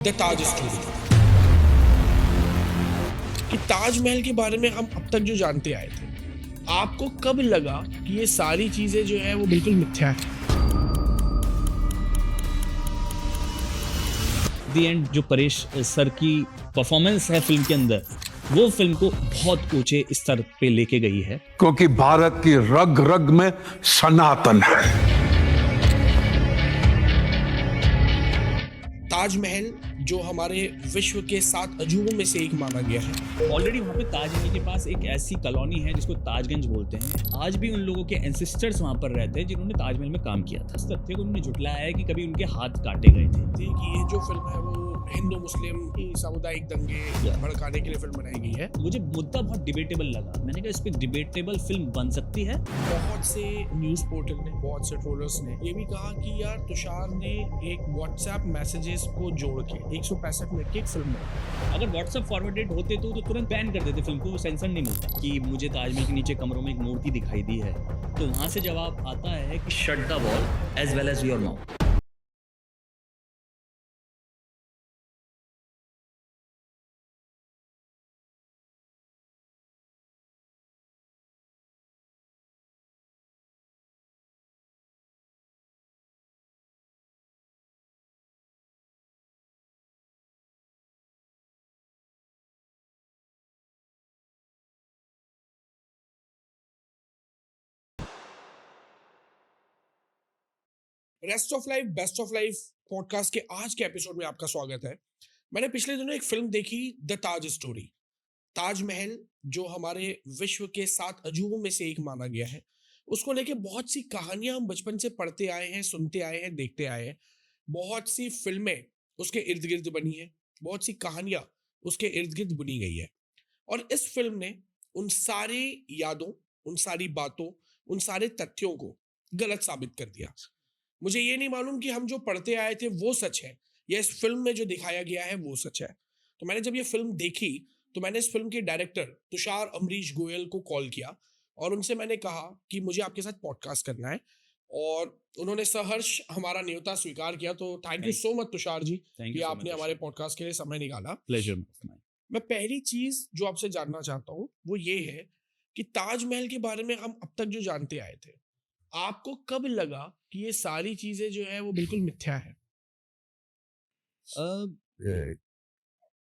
The Taj story कि ताजमहल के बारे में हम अब तक जो जानते आए थे, आपको कब लगा कि ये सारी चीजें जो है वो बिल्कुल मिथ्या है? दी एंड जो परेश सर की परफॉर्मेंस है फिल्म के अंदर, वो फिल्म को बहुत ऊंचे स्तर पे लेके गई है। क्योंकि भारत की रग रग में सनातन है। ताजमहल जो हमारे विश्व के 7 अजूबों में से एक माना गया है। ऑलरेडी वहाँ पे ताजमहल के पास एक ऐसी कॉलोनी है जिसको ताजगंज बोलते हैं। आज भी उन लोगों के एंसेस्टर्स वहाँ पर रहते हैं जिन्होंने ताजमहल में काम किया था। इस तथ्य को उन्होंने झुटलाया है कि कभी उनके हाथ काटे गए थे। कि ये जो फिल्म है वो हिंदू मुस्लिम सामुदायिक दंगे भड़काने के लिए फिल्म बनाई गई है। मुझे मुद्दा बहुत डिबेटेबल लगा। मैंने कहा इस पे डिबेटेबल फिल्म बन सकती है। बहुत से न्यूज पोर्टल ने, बहुत से ट्रोलर्स ने ये भी कहा कि यार तुषार ने एक व्हाट्सएप मैसेजेस को जोड़ के 165 मिनट की एक फिल्म बनाई। अगर व्हाट्सएप फॉरवर्डेड होते तो तुरंत बैन कर देते फिल्म को, वो सेंसर नहीं मिलता। कि मुझे ताजमहल के नीचे कमरों में एक मूर्ति दिखाई दी है, तो वहां से जवाब आता है कि shut the wall as well as your mouth. Rest of life best of life podcast के आज के एपिसोड में आपका स्वागत है। मैंने पिछले दिनों एक फिल्म देखी, द ताज स्टोरी। ताजमहल जो हमारे विश्व के 7 अजूबों में से एक माना गया है, उसको लेके बहुत सी कहानियां हम बचपन से पढ़ते आए हैं, सुनते आए हैं, देखते आए हैं। बहुत सी फिल्में उसके इर्द गिर्द बनी है, बहुत सी कहानियां उसके इर्द गिर्द बुनी गई है। और इस फिल्म ने उन सारी यादों, उन सारी बातों, उन सारे तथ्यों को गलत साबित कर दिया। मुझे ये नहीं मालूम कि हम जो पढ़ते आए थे वो सच है या इस फिल्म में जो दिखाया गया है वो सच है। तो मैंने जब ये फिल्म देखी तो मैंने इस फिल्म के डायरेक्टर तुषार अमरीश गोयल को कॉल किया और उनसे मैंने कहा कि मुझे आपके साथ पॉडकास्ट करना है, और उन्होंने सहर्ष हमारा न्योता स्वीकार किया। तो thank you so much Tushar ji कि आपने हमारे पॉडकास्ट के लिए समय निकाला। प्लेजर। मैं पहली चीज जो आपसे जानना चाहता हूँ वो ये है कि ताजमहल के बारे में हम अब तक जो जानते आए थे, आपको कब लगा कि ये सारी चीजें जो है वो बिल्कुल मिथ्या है?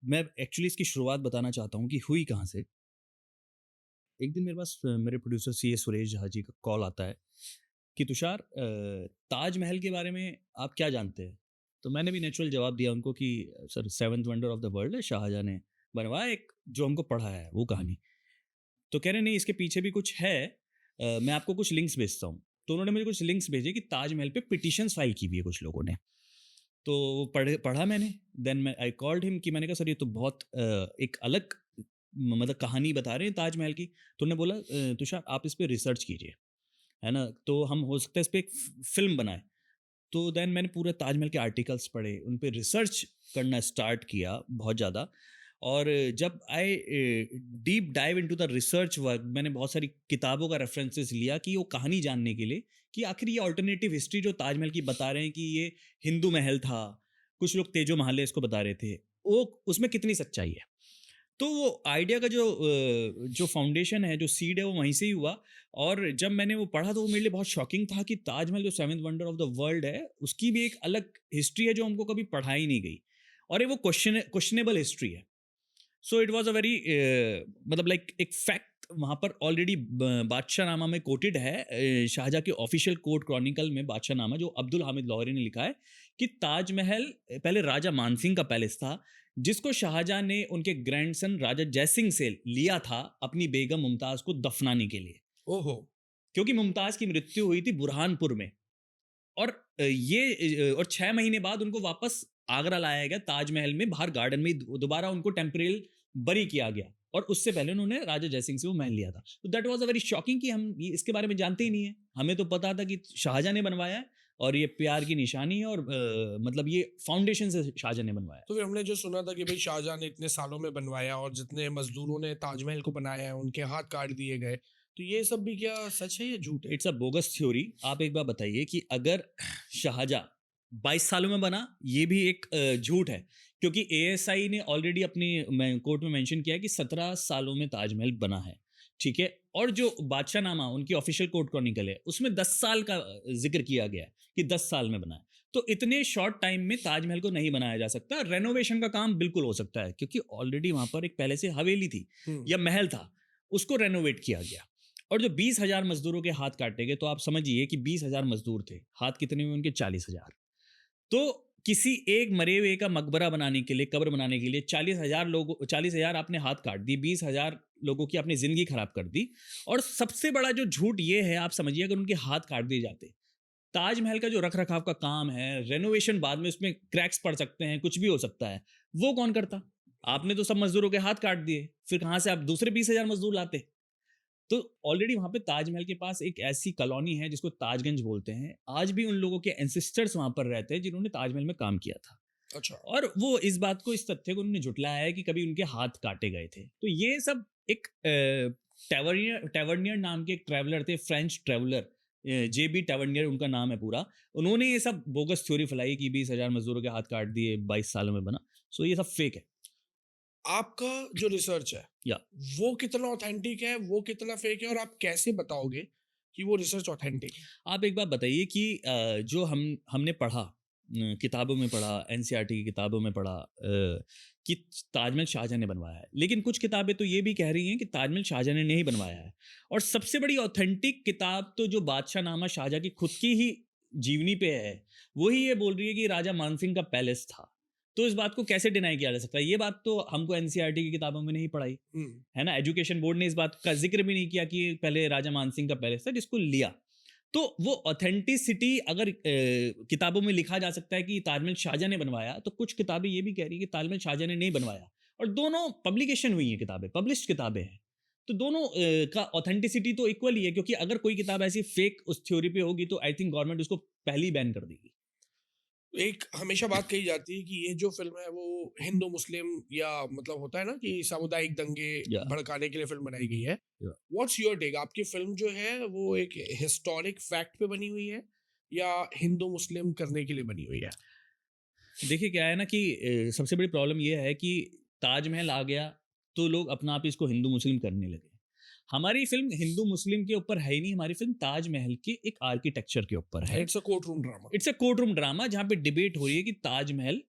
मैं एक्चुअली इसकी शुरुआत बताना चाहता हूँ कि हुई कहाँ से। एक दिन मेरे पास मेरे प्रोड्यूसर सी ए सुरेश झा जी का कॉल आता है कि तुषार, ताजमहल के बारे में आप क्या जानते हैं? तो मैंने भी नेचुरल जवाब दिया उनको कि sir, 7th wonder of the world है, शाहजहां ने बनवाया, एक जो हमको पढ़ा है वो कहानी। तो कह रहे नहीं, इसके पीछे भी कुछ है, मैं आपको कुछ लिंक्स भेजता हूँ। तो उन्होंने मुझे कुछ लिंक्स भेजे कि ताजमहल पे पिटिशंस फाइल की हुई है कुछ लोगों ने। तो वो पढ़ा मैंने। देन मैं आई कॉल्ड हिम कि मैंने कहा सर ये तो बहुत एक अलग मतलब कहानी बता रहे हैं ताजमहल की। तो उन्होंने बोला तुषार आप इस पर रिसर्च कीजिए, है ना, तो हम हो सकता है इस पर एक फिल्म बनाए। तो देन मैंने पूरे ताजमहल के आर्टिकल्स पढ़े, उन पर रिसर्च करना स्टार्ट किया बहुत ज़्यादा। और जब I deep dive into the research work, मैंने बहुत सारी किताबों का रेफरेंसेस लिया कि वो कहानी जानने के लिए कि आखिर ये अल्टरनेटिव हिस्ट्री जो ताजमहल की बता रहे हैं कि ये हिंदू महल था, कुछ लोग तेजो महल इसको बता रहे थे, वो उसमें कितनी सच्चाई है। तो वो आइडिया का जो फाउंडेशन है, जो सीड है, वो वहीं से ही हुआ। और जब मैंने वो पढ़ा तो वो मेरे लिए बहुत शॉकिंग था कि ताजमहल जो 7th wonder of the world है, उसकी भी एक अलग हिस्ट्री है जो हमको कभी पढ़ाई नहीं गई, और ये वो क्वेश्चनेबल हिस्ट्री है। So it was a very मतलब लाइक एक फैक्ट वहाँ पर ऑलरेडी बादशाह नामा में कोटेड है, शाहजहाँ के ऑफिशियल कोर्ट क्रॉनिकल में बादशाह नामा जो अब्दुल हामिद लाहौरी ने लिखा है कि ताजमहल पहले राजा मानसिंह का पैलेस था, जिसको शाहजहाँ ने उनके ग्रैंडसन राजा जयसिंह से लिया था अपनी बेगम मुमताज को दफनाने के लिए। ओहो। क्योंकि मुमताज की मृत्यु हुई थी बुरहानपुर में, और और 6 महीने बाद उनको वापस आगरा लाया गया, ताजमहल में बाहर गार्डन में दोबारा उनको टेम्परेरी बरी किया गया, और उससे पहले उन्होंने राजा जयसिंह से वो महल लिया था। तो that was a very shocking कि हम इसके बारे में जानते ही नहीं है। हमें तो पता था कि शाहजहां ने बनवाया है और ये प्यार की निशानी है, और मतलब ये फाउंडेशन से शाहजहां ने बनवाया। तो फिर हमने जो सुना था कि भाई शाहजहां ने इतने सालों में बनवाया और जितने मजदूरों ने ताजमहल को बनाया है उनके हाथ काट दिए गए, तो ये सब भी क्या सच है या झूठ है? It's a bogus theory. आप एक बार बताइए कि अगर शाहजहां 22 सालों में बना, ये भी एक झूठ है, क्योंकि एएसआई ने ऑलरेडी अपनी कोर्ट में मेंशन किया है कि 17 सालों में ताजमहल बना है, ठीक है। और जो बादशाह नामा उनकी ऑफिशियल कोर्ट क्रॉनिकल है उसमें 10 साल का जिक्र किया गया है कि 10 साल में बना है। तो इतने शॉर्ट टाइम में ताजमहल को नहीं बनाया जा सकता। रेनोवेशन का काम बिल्कुल हो सकता है, क्योंकि ऑलरेडी वहां पर एक पहले से हवेली थी या महल था, उसको रेनोवेट किया गया। और जो 20,000 मजदूरों के हाथ काटे गए, तो आप समझिए कि 20,000 मजदूर थे, हाथ कितने हुए उनके? 40,000। तो किसी एक मरे हुए का मकबरा बनाने के लिए, कब्र बनाने के लिए 40,000 आपने हाथ काट दी, 20,000 लोगों की अपनी जिंदगी खराब कर दी। और सबसे बड़ा जो झूठ ये है, आप समझिए अगर उनके हाथ काट दिए जाते, ताजमहल का जो रख रखाव का काम है, रेनोवेशन बाद में उसमें क्रैक्स पड़ सकते हैं, कुछ भी हो सकता है, वो कौन करता? आपने तो सब मजदूरों के हाथ काट दिए, फिर कहां से आप दूसरे 20,000 मजदूर लाते? तो ऑलरेडी वहां पे ताजमहल के पास एक ऐसी कॉलोनी है जिसको ताजगंज बोलते हैं। आज भी उन लोगों के एंसेस्टर्स वहां पर रहते हैं जिन्होंने ताजमहल में काम किया था। अच्छा। और वो इस बात को, इस तथ्य को उन्होंने झुटलाया है कि कभी उनके हाथ काटे गए थे। तो ये सब एक टैवर्नियर नाम के एक ट्रैवलर थे, फ्रेंच ट्रैवलर, JB टैवर्नियर उनका नाम है पूरा। उन्होंने ये सब बोगस थ्योरी फैलाई कि 20,000 मजदूरों के हाथ काट दिए, 22 सालों में बना। सो ये सब फेक है। आपका जो रिसर्च है या वो कितना ऑथेंटिक है, वो कितना फेक है, और आप कैसे बताओगे कि वो रिसर्च ऑथेंटिक है? आप एक बात बताइए कि जो हमने पढ़ा, किताबों में पढ़ा, एनसीईआरटी की किताबों में पढ़ा कि ताजमहल शाहजहां ने बनवाया है, लेकिन कुछ किताबें तो ये भी कह रही हैं कि ताजमहल शाहजहां ने नहीं बनवाया है। और सबसे बड़ी ऑथेंटिक किताब तो जो बादशाह नामा शाहजहां की खुद की ही जीवनी पे है, वही ये बोल रही है कि राजा मानसिंह का पैलेस था। तो इस बात को कैसे डिनाई किया जा सकता है? ये बात तो हमको एनसीईआरटी की किताबों में नहीं पढ़ाई है ना। एजुकेशन बोर्ड ने इस बात का जिक्र भी नहीं किया कि पहले राजा मानसिंह का पैलेस था जिसको लिया। तो वो ऑथेंटिसिटी अगर किताबों में लिखा जा सकता है कि ताजमहल शाहजहां ने बनवाया, तो कुछ किताबें ये भी कह रही है कि ताजमहल शाहजहां ने नहीं बनवाया। और दोनों पब्लिकेशन हुई हैं किताबें, पब्लिश्ड किताबें हैं। तो दोनों का ऑथेंटिसिटी तो इक्वल ही है, क्योंकि अगर कोई किताब ऐसी फेक उस थ्योरी पे होगी तो आई थिंक गवर्नमेंट उसको पहले ही बैन कर देगी। एक हमेशा बात कही जाती है कि ये जो फिल्म है वो हिंदू मुस्लिम या मतलब होता है ना कि सामुदायिक दंगे या भड़काने के लिए फिल्म बनाई गई है। या व्हाट्स योर टेक? आपकी फिल्म जो है वो एक हिस्टोरिक फैक्ट पे बनी हुई है या हिंदू मुस्लिम करने के लिए बनी हुई है? देखिए क्या है ना कि सबसे बड़ी प्रॉब्लम ये है कि ताजमहल आ गया तो लोग अपना आप इसको हिंदू मुस्लिम करने लगे। हमारी फिल्म हिंदू मुस्लिम के ऊपर है ही नहीं, हमारी फिल्म ताजमहल के एक आर्किटेक्चर के ऊपर है। It's a court room drama. It's a court room drama जहाँ पे डिबेट हो रही है कि ताजमहल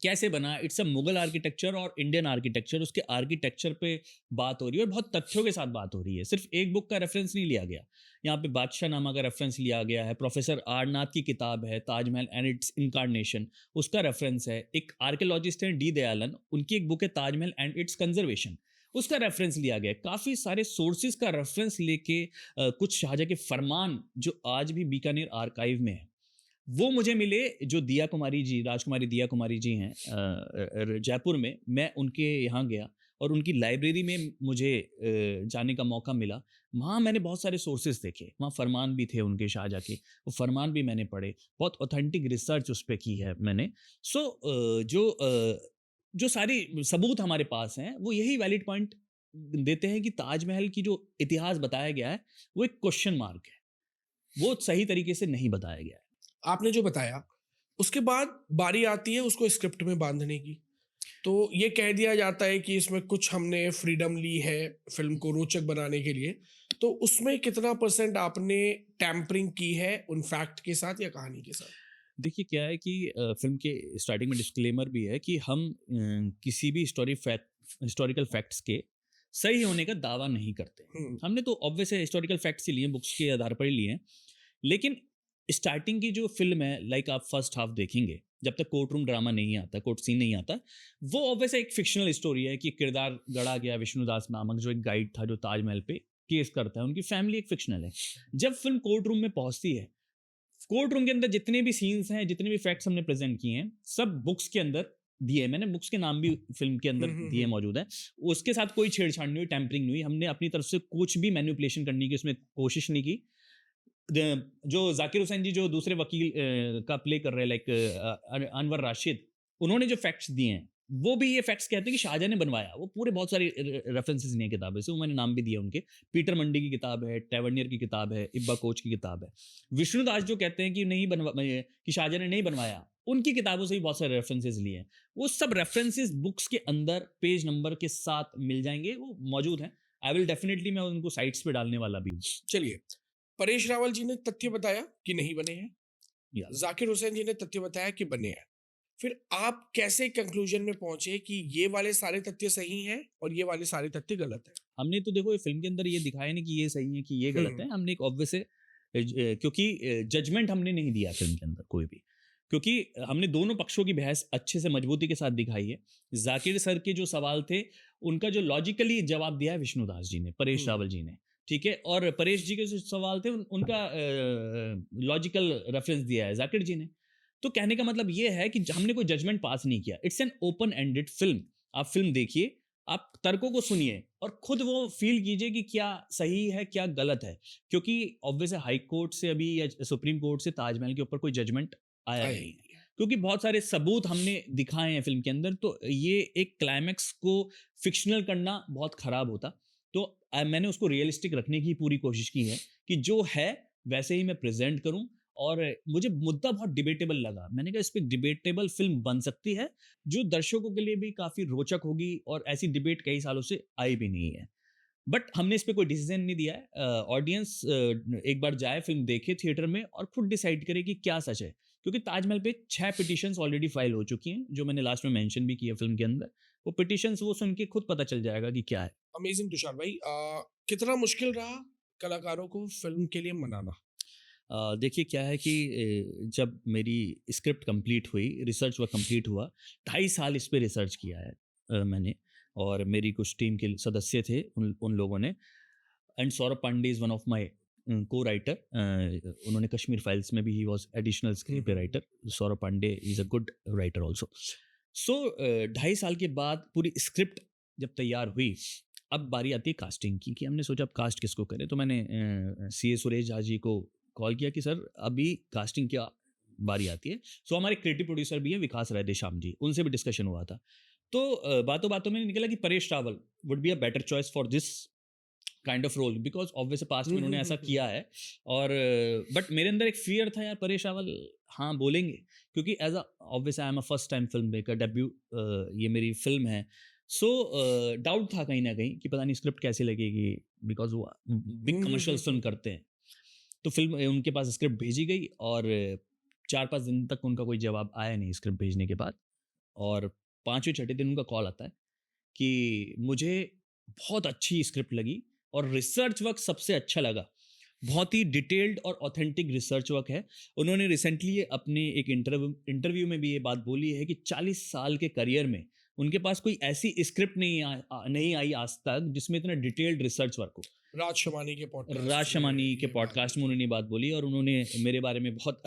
कैसे बना। इट्स अ मुगल आर्किटेक्चर और इंडियन आर्किटेक्चर, उसके आर्किटेक्चर पे बात हो रही है और बहुत तथ्यों के साथ बात हो रही है। सिर्फ एक बुक का रेफरेंस नहीं लिया गया, यहाँ पे बादशाह नामा का रेफरेंस लिया गया है, प्रोफेसर आरनाथ की किताब है ताजमहल एंड इट्स इनकारनेशन, उसका रेफरेंस है। एक आर्कियोलॉजिस्ट हैं डी दयालन, उनकी एक बुक है ताजमहल एंड इट्स कंजर्वेशन, उसका रेफरेंस लिया गया है। काफ़ी सारे सोर्सेज का रेफरेंस लेके कुछ शाहजहां के फरमान जो आज भी बीकानेर आर्काइव में है वो मुझे मिले, जो दिया कुमारी जी, राजकुमारी दिया कुमारी जी हैं जयपुर में। मैं उनके यहाँ गया और उनकी लाइब्रेरी में मुझे जाने का मौका मिला। वहाँ मैंने बहुत सारे सोर्सेज देखे, वहाँ फरमान भी थे उनके शाहजहां के, वो फरमान भी मैंने पढ़े, बहुत ऑथेंटिक रिसर्च उस पर की है मैंने। सो जो सारी सबूत हमारे पास हैं वो यही वैलिड पॉइंट देते हैं कि ताजमहल की जो इतिहास बताया गया है वो एक क्वेश्चन मार्क है, वो सही तरीके से नहीं बताया गया है। आपने जो बताया उसके बाद बारी आती है उसको स्क्रिप्ट में बांधने की। तो ये कह दिया जाता है कि इसमें कुछ हमने फ्रीडम ली है फिल्म को रोचक बनाने के लिए। तो उसमें कितना % आपने टैम्परिंग की है उन फैक्ट के साथ या कहानी के साथ? देखिए क्या है कि फिल्म के स्टार्टिंग में डिस्क्लेमर भी है कि हम किसी भी हिस्टोरिकल फैक्ट्स के सही होने का दावा नहीं करते। हमने तो ऑब्वियस है हिस्टोरिकल फैक्ट्स ही लिए, बुक्स के आधार पर ही लिए हैं। लेकिन स्टार्टिंग की जो फिल्म है, लाइक आप फर्स्ट हाफ देखेंगे, जब तक कोर्ट रूम ड्रामा नहीं आता, कोर्ट सीन नहीं आता, वो ऑब्वियस एक फिक्शनल स्टोरी है कि किरदार गढ़ा गया विष्णुदास नामक जो एक गाइड था जो ताजमहल पे केस करता है, उनकी फैमिली एक फिक्शनल है। जब फिल्म कोर्ट रूम में पहुंचती है, कोर्ट रूम के अंदर जितने भी सीन्स हैं, जितने भी फैक्ट्स हमने प्रेजेंट किए हैं, सब बुक्स के अंदर दिए। मैंने बुक्स के नाम भी फिल्म के अंदर दिए मौजूद है। उसके साथ कोई छेड़छाड़ नहीं हुई, टैंपरिंग नहीं हुई। हमने अपनी तरफ से कुछ भी मैनिपुलेशन करने की उसमें कोशिश नहीं की। जो जाकिर हुसैन जी जो दूसरे वकील का प्ले कर रहे हैं, लाइक अनवर राशिद, उन्होंने जो फैक्ट्स दिए हैं वो भी ये फैक्ट्स कहते हैं कि शाहजहां ने बनवाया। वो पूरे बहुत सारे रेफरेंसेस नहीं है किताबें से, वो मैंने नाम भी दिया उनके। पीटर मंडी की किताब है, टैवर्नियर की किताब है, इब्बा कोच की किताब है। विष्णुदास जो कहते हैं कि नहीं बनवा कि शाहजहां ने नहीं बनवाया, उनकी किताबों से भी बहुत सारे रेफरेंसेस लिए हैं। वो सब रेफरेंसेस बुक्स के अंदर पेज नंबर के साथ मिल जाएंगे, वो मौजूद हैं। आई विल डेफिनेटली, मैं उनको साइट्स पे डालने वाला भी हूँ। चलिए, परेश रावल जी ने तथ्य बताया कि नहीं बने हैं, या जाकिर हुसैन जी ने तथ्य बताया कि बने हैं। फिर आप कैसे कंक्लूजन में पहुंचे कि ये वाले सारे तथ्य सही हैं और ये वाले सारे तथ्य गलत हैं? हमने तो देखो ये फिल्म के अंदर ये दिखाया नहीं कि ये सही है कि ये गलत है। हमने एक ऑब्वियस है, क्योंकि जजमेंट हमने नहीं दिया फिल्म के अंदर कोई भी, क्योंकि हमने दोनों पक्षों की बहस अच्छे से मजबूती के साथ दिखाई है। जाकिर सर के जो सवाल थे उनका जो लॉजिकली जवाब दिया है विष्णुदास जी ने, परेश हम्म। रावल जी ने, ठीक है। और परेश जी के जो सवाल थे उनका लॉजिकल रेफरेंस दिया है जाकिर जी ने। तो कहने का मतलब ये है कि हमने कोई जजमेंट पास नहीं किया। It's an open ended film. आप फिल्म देखिए, आप तर्कों को सुनिए और खुद वो फील कीजिए कि क्या सही है क्या गलत है, क्योंकि ऑब्वियस हाई कोर्ट से अभी या सुप्रीम कोर्ट से ताजमहल के ऊपर कोई जजमेंट आया आया नहीं ही है, नहीं है। क्योंकि बहुत सारे सबूत हमने दिखाए हैं फिल्म के अंदर। तो ये एक क्लाइमैक्स को फिक्शनल करना बहुत खराब होता। तो मैंने उसको रियलिस्टिक रखने की पूरी कोशिश की है कि जो है वैसे ही मैं प्रेजेंट करूं। और मुझे मुद्दा बहुत डिबेटेबल लगा। मैंने कहा इस पर डिबेटेबल फिल्म बन सकती है जो दर्शकों के लिए भी काफी रोचक होगी, और ऐसी डिबेट कई सालों से आई भी नहीं है। बट हमने इस पे कोई डिसीजन नहीं दिया है। ऑडियंस एक बार जाए, फिल्म देखे थिएटर में और खुद डिसाइड करे कि क्या सच है, क्योंकि ताजमहल पे 6 पिटिशंस ऑलरेडी फाइल हो चुकी हैं, जो मैंने लास्ट में मेंशन भी किया फिल्म के अंदर। वो पिटिशंस वो सुन के खुद पता चल जाएगा कि क्या है। अमेजिंग तुषार भाई, कितना मुश्किल रहा कलाकारों को फिल्म के लिए मनाना? देखिए क्या है कि जब मेरी स्क्रिप्ट कंप्लीट हुई, रिसर्च वर्क कंप्लीट हुआ, 2.5 साल इस पे रिसर्च किया है मैंने। और मेरी कुछ टीम के सदस्य थे, उन लोगों ने। And Saurabh Pandey is one of my co writer. उन्होंने कश्मीर फाइल्स में भी he was additional screenplay writer. Saurabh Pandey is a good writer also. So 2.5 साल के बाद पूरी स्क्रिप्ट जब तैयार हुई, अब बारी आती है कास्टिंग की, कि हमने सोचा अब कास्ट किसको करें। तो मैंने सी ए सुरेश झा जी को कॉल किया कि सर अभी कास्टिंग की बारी आती है। सो हमारे क्रिएटिव प्रोड्यूसर भी है विकास राय देश्याम जी, उनसे भी डिस्कशन हुआ था। तो बातों बातों में निकला कि Paresh Rawal would be a better choice for this kind of role, because obvious past में उन्होंने ऐसा किया है। और बट मेरे अंदर एक फियर था यार, परेश रावल हाँ बोलेंगे, क्योंकि as a obvious I am a first time filmmaker, debut ये मेरी फिल्म है। सो डाउट था कहीं ना कहीं कि पता नहीं स्क्रिप्ट कैसी लगेगी, बिकॉज वो बिग कमर्शियल फिल्म करते हैं। तो फिल्म उनके पास स्क्रिप्ट भेजी गई, और 4-5 दिन तक उनका कोई जवाब आया नहीं स्क्रिप्ट भेजने के बाद। और 5वें छठे दिन उनका कॉल आता है कि मुझे बहुत अच्छी स्क्रिप्ट लगी और रिसर्च वर्क सबसे अच्छा लगा। बहुत ही डिटेल्ड और ऑथेंटिक रिसर्च वर्क है। उन्होंने रिसेंटली अपने एक इंटरव्यू में भी ये बात बोली है कि 40 साल के करियर में उनके पास कोई ऐसी स्क्रिप्ट नहीं आई आज तक जिसमें इतना डिटेल्ड रिसर्च वर्क हो। राज शमानी के पॉडकास्ट राज शमानी के पॉडकास्ट में उन्होंने बात बोली, और उन्होंने मेरे बारे में बहुत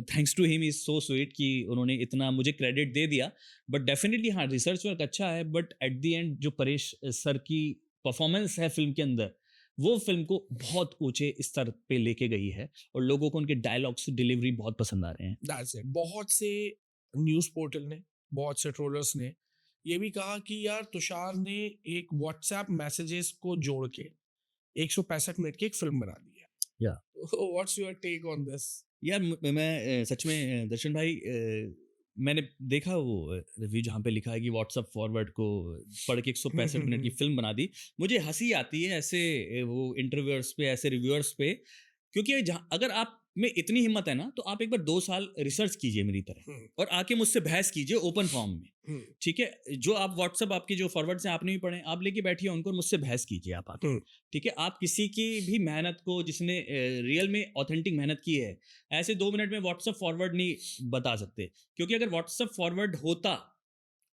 thanks to him is so sweet कि उन्होंने इतना मुझे क्रेडिट दे दिया। बट डेफिनेटली हाँ, रिसर्च वर्क अच्छा है, बट एट द एंड जो परेश सर की परफॉर्मेंस है फिल्म के अंदर, वो फिल्म को बहुत ऊंचे स्तर पे लेके गई है, और लोगों को उनके डायलॉग्स डिलीवरी बहुत पसंद आ रहे हैं। That's it. बहुत से न्यूज़ पोर्टल ने, बहुत से ट्रोलर्स ने ये भी कहा कि यार तुषार ने एक व्हाट्सएप मैसेजेस को जोड़ के 165 मिनट की एक फिल्म बना दी है। या what's your take on this? यार मैं सच में दर्शन भाई, मैंने देखा वो रिव्यू जहाँ पे लिखा है कि व्हाट्सअप फॉरवर्ड को पढ़ के 165 मिनट की फिल्म बना दी। मुझे हंसी आती है ऐसे वो इंटरव्यूअर्स पे, ऐसे रिव्यूअर्स पे, क्योंकि अगर आप में इतनी हिम्मत है ना, तो आप एक बार 2 साल रिसर्च कीजिए मेरी तरह, और आके मुझसे बहस कीजिए ओपन फॉर्म में। ठीक है, जो आप व्हाट्सअप आपके जो फॉरवर्ड से आपने भी पढ़े, आप लेके बैठिए उनको और मुझसे बहस कीजिए आप आके। ठीक है, आप किसी की भी मेहनत को, जिसने रियल में ऑथेंटिक मेहनत की है, ऐसे 2 मिनट में व्हाट्सअप फॉरवर्ड नहीं बता सकते। क्योंकि अगर व्हाट्सअप फॉरवर्ड होता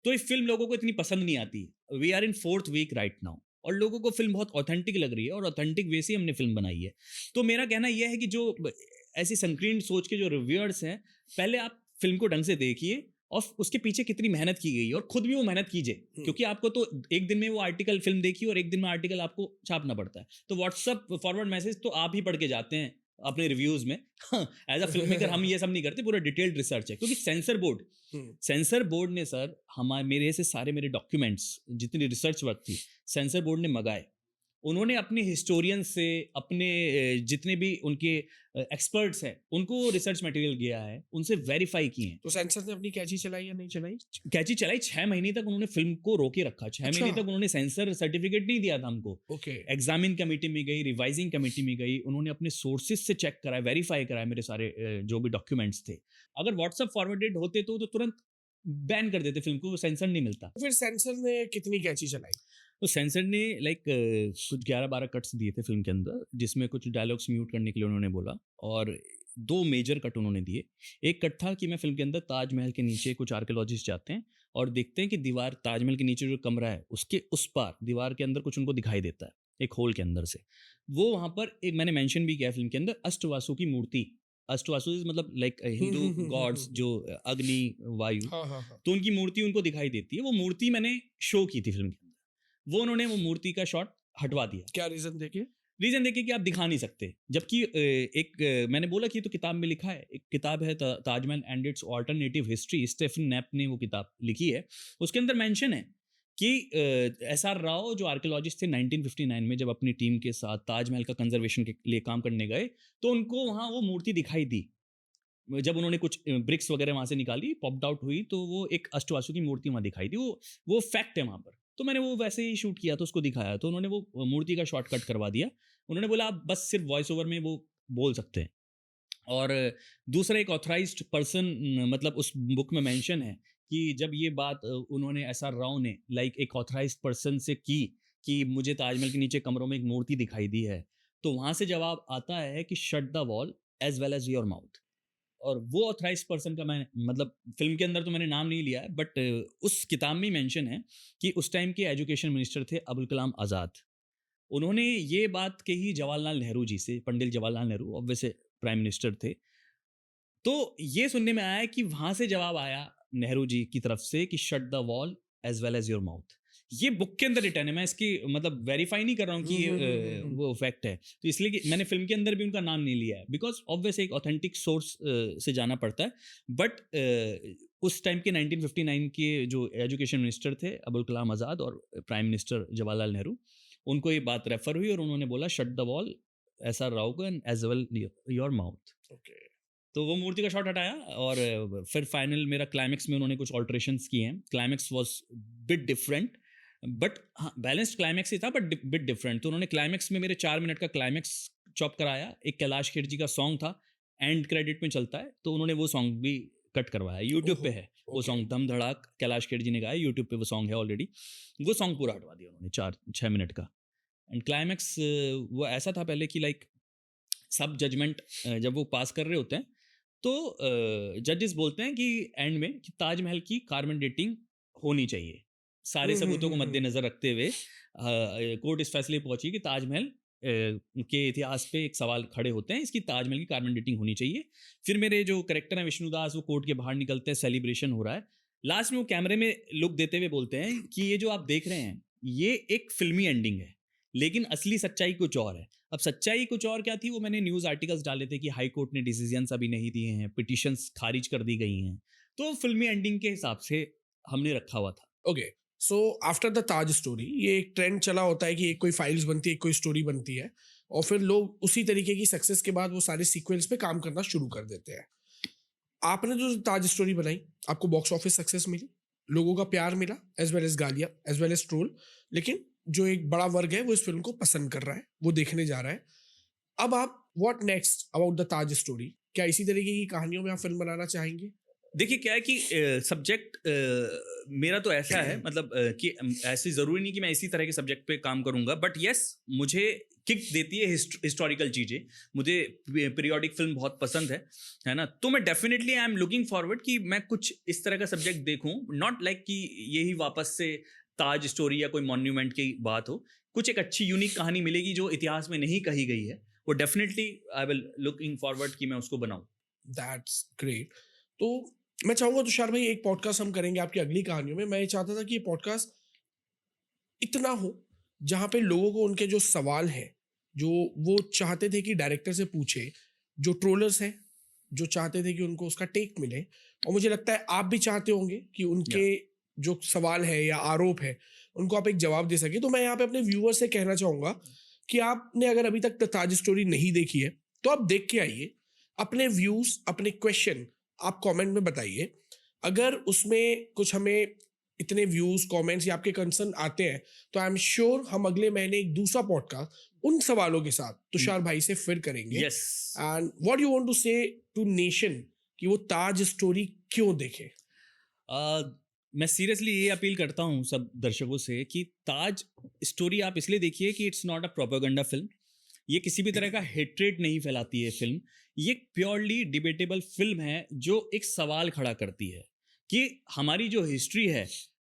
तो ये फिल्म लोगों को इतनी पसंद नहीं आती। We are in 4th week right now, और लोगों को फिल्म बहुत ऑथेंटिक लग रही है, और ऑथेंटिक वे से हमने फिल्म बनाई है। तो मेरा कहना यह है कि जो ऐसी संकीर्ण सोच के जो रिव्यूअर्स हैं, पहले आप फिल्म को ढंग से देखिए और उसके पीछे कितनी मेहनत की गई है, और खुद भी वो मेहनत कीजिए। क्योंकि आपको तो एक दिन में वो आर्टिकल फिल्म देखी और एक दिन में आर्टिकल आपको छापना पड़ता है। तो व्हाट्सअप फॉरवर्ड मैसेज तो आप ही पढ़ के जाते हैं अपने रिव्यूज में। एज अ फिल्म मेकर हम ये सब नहीं करते, पूरा डिटेल्ड रिसर्च है। क्योंकि सेंसर बोर्ड ने सर मेरे से सारे मेरे डॉक्यूमेंट्स, जितनी रिसर्च वर्क थी, सेंसर बोर्ड ने मंगाए। उन्होंने अपने हिस्टोरियन से, अपने जितने भी उनके एक्सपर्ट्स हैं, उनको रिसर्च मटेरियल दिया है, उनसे वेरीफाई किए हैं। तो सेंसर ने अपनी कैची चलाई या नहीं चलाई? कैची चलाई 6 महीने तक उन्होंने फिल्म को रोके रखा। 6 अच्छा। महीने तक उन्होंने सेंसर सर्टिफिकेट नहीं दिया था हमको। ओके। एग्जामिन कमेटी में गई, रिवाइजिंग कमेटी में गई, उन्होंने अपने सोर्सेज से चेक कराया, वेरीफाई कराया मेरे सारे जो भी डॉक्यूमेंट्स थे। अगर व्हाट्सएप फॉरवर्डेड होते तो तुरंत बैन कर देते फिल्म को, सेंसर नहीं मिलता। फिर सेंसर ने कितनी कैची चलाई? तो सेंसर ने लाइक कुछ 11-12 कट्स दिए थे फिल्म के अंदर, जिसमें कुछ डायलॉग्स म्यूट करने के लिए उन्होंने बोला, और 2 मेजर कट उन्होंने दिए। एक कट था कि मैं फिल्म के अंदर ताजमहल के नीचे कुछ आर्कियोलॉजिस्ट जाते हैं और देखते हैं कि दीवार, ताजमहल के नीचे जो कमरा है उसके उस पार दीवार के अंदर कुछ उनको दिखाई देता है, एक होल के अंदर से। वो वहाँ पर एक मैंने मेंशन भी किया फिल्म के अंदर, अष्टवासु की मूर्ति। अष्टवासु मतलब लाइक हिंदू गॉड्स जो अग्नि, वायु, हाँ हाँ हाँ। तो उनकी मूर्ति उनको दिखाई देती है। वो मूर्ति मैंने शो की थी फिल्म के अंदर, वो उन्होंने वो मूर्ति का शॉट हटवा दिया। क्या रीजन देखिए? रीजन देखिए कि आप दिखा नहीं सकते, जबकि मैंने बोला कि ये तो किताब में लिखा है, एक किताब है Taj Mahal and it's alternative history, Stephen Knapp ने वो किताब लिखी है। उसके अंदर मेंशन है कि एस.आर. राव जो आर्कियोलॉजिस्ट थे 1959 में, जब अपनी टीम के साथ ताजमहल का कंजर्वेशन के लिए काम करने गए, तो उनको वहाँ वो मूर्ति दिखाई दी। जब उन्होंने कुछ ब्रिक्स वगैरह वहाँ से निकाली, पॉप्ड आउट हुई, तो वो एक अष्टवासु की मूर्ति वहाँ दिखाई दी। वो फैक्ट है वहाँ पर। तो मैंने वो वैसे ही शूट किया, तो उसको दिखाया, तो उन्होंने वो मूर्ति का शॉर्टकट करवा दिया। उन्होंने बोला आप बस सिर्फ वॉइस ओवर में वो बोल सकते हैं। और दूसरा, एक ऑथराइज्ड पर्सन, मतलब उस बुक में मेंशन है कि जब ये बात उन्होंने एस.आर. राव ने लाइक एक ऑथराइज्ड पर्सन से की कि मुझे ताजमहल के नीचे कमरों में एक मूर्ति दिखाई दी है, तो वहाँ से जवाब आता है कि shut the wall as well as your mouth. और वो ऑथराइज्ड पर्सन का मैं मतलब फिल्म के अंदर तो मैंने नाम नहीं लिया है, बट उस किताब में मेंशन है कि उस टाइम के एजुकेशन मिनिस्टर थे अबुल कलाम आज़ाद। उन्होंने ये बात कही जवाहरलाल नेहरू जी से, Pandit Jawaharlal Nehru obviously prime minister थे। तो ये सुनने में आया कि वहां से जवाब आया नेहरू जी की तरफ से कि shut the wall as well as your mouth. ये बुक के अंदर रिटर्न है, मैं इसकी मतलब वेरीफाई नहीं कर रहा हूँ कि वो फैक्ट है, तो इसलिए कि मैंने फिल्म के अंदर भी उनका नाम नहीं लिया है, बिकॉज ऑब्वियस एक ऑथेंटिक सोर्स से जाना पड़ता है। बट उस टाइम के 1959 के जो एजुकेशन मिनिस्टर थे अबुल कलाम आज़ाद और प्राइम मिनिस्टर जवाहरलाल नेहरू, उनको ये बात रेफर हुई और उन्होंने बोला shut the wall S R. Rao को and as well your mouth. Okay. तो वो मूर्ति का शॉट हटाया और फिर फाइनल मेरा क्लाइमेक्स में उन्होंने कुछ ऑल्ट्रेशंस किए हैं। Climax was bit different, but हाँ बैलेंस्ड क्लाइमेक्स ही था, बट बिट डिफरेंट। तो उन्होंने क्लाइमेक्स में मेरे 4 मिनट का क्लाइमेक्स चॉप कराया। एक कैलाश खेर जी का सॉन्ग था, एंड क्रेडिट में चलता है, तो उन्होंने वो सॉन्ग भी कट करवाया। यूट्यूब पे है वो सॉन्ग, धम धड़ाक कैलाश खेर जी ने गाया, यूट्यूब पे वो सॉन्ग है ऑलरेडी। वो सॉन्ग पूरा हटवा दिया उन्होंने 4-6 मिनट का। एंड क्लाइमेक्स वो ऐसा था पहले कि लाइक सब जजमेंट जब वो पास कर रहे होते हैं तो जजेस बोलते हैं कि एंड में कि ताजमहल की कार्बन डेटिंग होनी चाहिए। सारे सबूतों को मद्देनजर रखते हुए कोर्ट इस फैसले पहुंची कि ताजमहल के इतिहास पे एक सवाल खड़े होते हैं, इसकी ताजमहल की कार्बन डेटिंग होनी चाहिए। फिर मेरे जो करेक्टर हैं विष्णुदास, वो कोर्ट के बाहर निकलते हैं, सेलिब्रेशन हो रहा है। लास्ट में वो कैमरे में लुक देते हुए बोलते हैं कि ये जो आप देख रहे हैं ये एक फिल्मी एंडिंग है, लेकिन असली सच्चाई कुछ और है। अब सच्चाई कुछ और क्या थी वो मैंने न्यूज़ आर्टिकल्स डाले थे कि हाई कोर्ट ने डिसीजंस अभी नहीं दिए हैं, पिटिशंस खारिज कर दी गई हैं, तो फिल्मी एंडिंग के हिसाब से हमने रखा हुआ था। Okay, so after the Taj story ये एक ट्रेंड चला होता है कि एक कोई फाइल्स बनती है, एक कोई स्टोरी बनती है, और फिर लोग उसी तरीके की सक्सेस के बाद वो सारे सीक्वल्स पे काम करना शुरू कर देते हैं। आपने जो ताज स्टोरी बनाई, आपको बॉक्स ऑफिस सक्सेस मिली, लोगों का प्यार मिला, एज वेल एज गालियां, एज वेल एज ट्रोल, लेकिन जो एक बड़ा वर्ग है वो इस फिल्म को पसंद कर रहा है, वो देखने जा रहा है। अब आप what next about the Taj story, क्या इसी तरीके की कहानियों में आप फिल्म बनाना चाहेंगे? देखिए क्या है कि सब्जेक्ट मेरा तो ऐसा है मतलब कि ऐसे ज़रूरी नहीं कि मैं इसी तरह के सब्जेक्ट पे काम करूंगा, बट यस मुझे किक देती है हिस्टोरिकल चीज़ें। मुझे पीरियोडिक फिल्म बहुत पसंद है ना, तो मैं definitely I am looking forward कि मैं कुछ इस तरह का सब्जेक्ट देखूं, नॉट लाइक कि यही वापस से ताज स्टोरी या कोई मॉन्यूमेंट की बात हो। कुछ एक अच्छी यूनिक कहानी मिलेगी जो इतिहास में नहीं कही गई है, वो definitely I will looking forward कि मैं उसको बनाऊं। That's great. तो मैं चाहूंगा तुषार भाई एक पॉडकास्ट हम करेंगे आपकी अगली कहानियों में। मैं ये चाहता था कि ये पॉडकास्ट इतना हो जहाँ पे लोगों को उनके जो सवाल हैं, जो वो चाहते थे कि डायरेक्टर से पूछे, जो ट्रोलर्स हैं जो चाहते थे कि उनको उसका टेक मिले, और मुझे लगता है आप भी चाहते होंगे कि उनके जो सवाल है या आरोप है उनको आप एक जवाब दे सके। तो मैं यहाँ पे अपने व्यूअर से कहना चाहूंगा कि आपने अगर अभी तक द ताज स्टोरी नहीं देखी है तो आप देख के आइए, अपने व्यूज अपने क्वेश्चन आप कमेंट में बताइए। अगर उसमें कुछ हमें इतने व्यूज कमेंट्स या आपके कंसर्न आते हैं तो आई एम श्योर हम अगले महीने एक दूसरा पॉडकास्ट उन सवालों के साथ तुषार भाई से फिर करेंगे। Yes and what you want to say to nation कि वो ताज स्टोरी क्यों देखे? मैं सीरियसली ये अपील करता हूँ सब दर्शकों से कि ताज स्टोरी आप इसलिए देखिए कि it's not a propaganda film. ये किसी भी तरह का हेट्रेड नहीं फैलाती है फिल्म। ये प्योरली डिबेटेबल फिल्म है जो एक सवाल खड़ा करती है कि हमारी जो हिस्ट्री है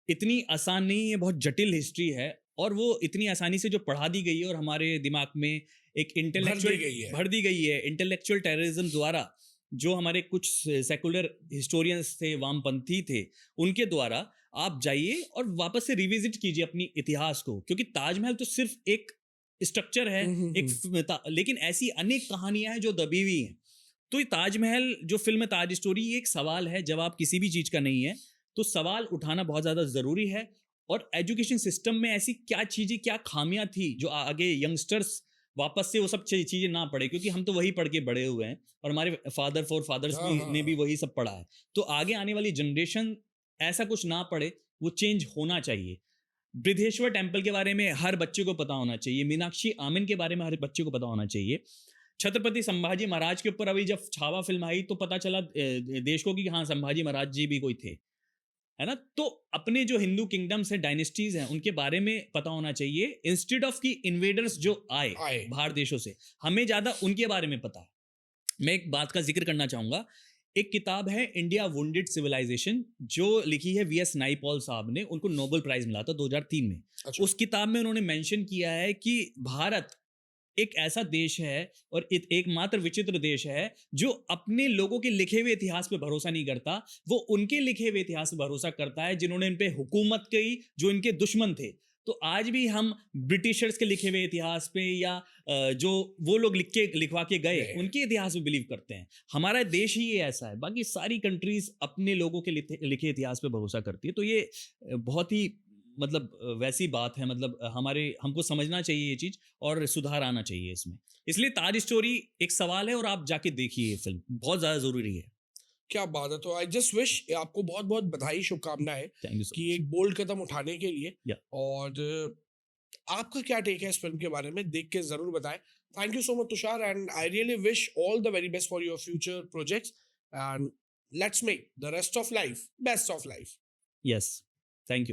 इतनी आसान नहीं है, बहुत जटिल हिस्ट्री है और वो इतनी आसानी से जो पढ़ा दी गई है और हमारे दिमाग में एक भर दी गई है इंटेलेक्चुअल टेररिज्म द्वारा, जो हमारे कुछ सेकुलर हिस्टोरियंस थे, वामपंथी थे, उनके द्वारा आप जाइए और वापस से रिविजिट कीजिए अपनी इतिहास को। क्योंकि ताजमहल तो सिर्फ एक स्ट्रक्चर है, लेकिन ऐसी अनेक कहानियां हैं जो दबी हुई हैं। तो ये ताजमहल जो फिल्म है ताज स्टोरी, ये एक सवाल है। जब आप किसी भी चीज का नहीं है तो सवाल उठाना बहुत ज्यादा जरूरी है। और एजुकेशन सिस्टम में ऐसी क्या चीजें, क्या खामियां थी जो आगे यंगस्टर्स वापस से वो सब चीजें ना पढ़े, क्योंकि हम तो वही पढ़ के बड़े हुए हैं और हमारे फादर्स ने भी वही सब पढ़ा है। तो आगे आने वाली जनरेशन ऐसा कुछ ना पढ़े, वो चेंज होना चाहिए। बृहदेश्वर टेम्पल के बारे में हर बच्चे को पता होना चाहिए। मीनाक्षी आमिन के बारे में हर बच्चे को पता होना चाहिए। छत्रपति संभाजी महाराज के ऊपर अभी जब छावा फिल्म आई तो पता चला देश को कि हाँ संभाजी महाराज जी भी कोई थे, है ना। तो अपने जो हिंदू किंगडम्स हैं, डायनेस्टीज हैं, उनके बारे में पता होना चाहिए। इंस्टेड ऑफ की इन्वेडर्स जो आए बाहर देशों से, हमें ज्यादा उनके बारे में पता है। मैं एक बात का जिक्र करना चाहूंगा। एक किताब है इंडिया वुंडेड सिविलाइजेशन, जो लिखी है वीएस नाइपॉल साहब ने। उनको नोबेल प्राइज मिला था 2003 में। अच्छा। उस किताब में उन्होंने मेंशन किया है कि भारत एक ऐसा देश है और एकमात्र विचित्र देश है जो अपने लोगों के लिखे हुए इतिहास पे भरोसा नहीं करता। वो उनके लिखे हुए इतिहास पे भरोसा करता है जिन्होंने इन पे हुकूमत की, जो इनके दुश्मन थे। तो आज भी हम ब्रिटिशर्स के लिखे हुए इतिहास पे या जो वो लोग लिखवा के गए उनके इतिहास पे बिलीव करते हैं। हमारा देश ही ये ऐसा है। बाकी सारी कंट्रीज अपने लोगों के लिखे इतिहास पे भरोसा करती है। तो ये बहुत ही वैसी बात है। हमको समझना चाहिए ये चीज और सुधार आना चाहिए इसमें। इसलिए ताज स्टोरी एक सवाल है और आप जाके देखिए, ये फिल्म बहुत ज्यादा जरूरी है। क्या बात है। तो आई जस्ट विश, आपको बहुत बहुत बधाई, शुभकामनाएं कि एक बोल्ड कदम उठाने के लिए। और आपका क्या टेक है इस फिल्म के बारे में, देख के जरूर बताएं। Thank you so much Tushar, and I really wish all the very best for your future projects, and let's make the rest of life best of life. Yes, thank you.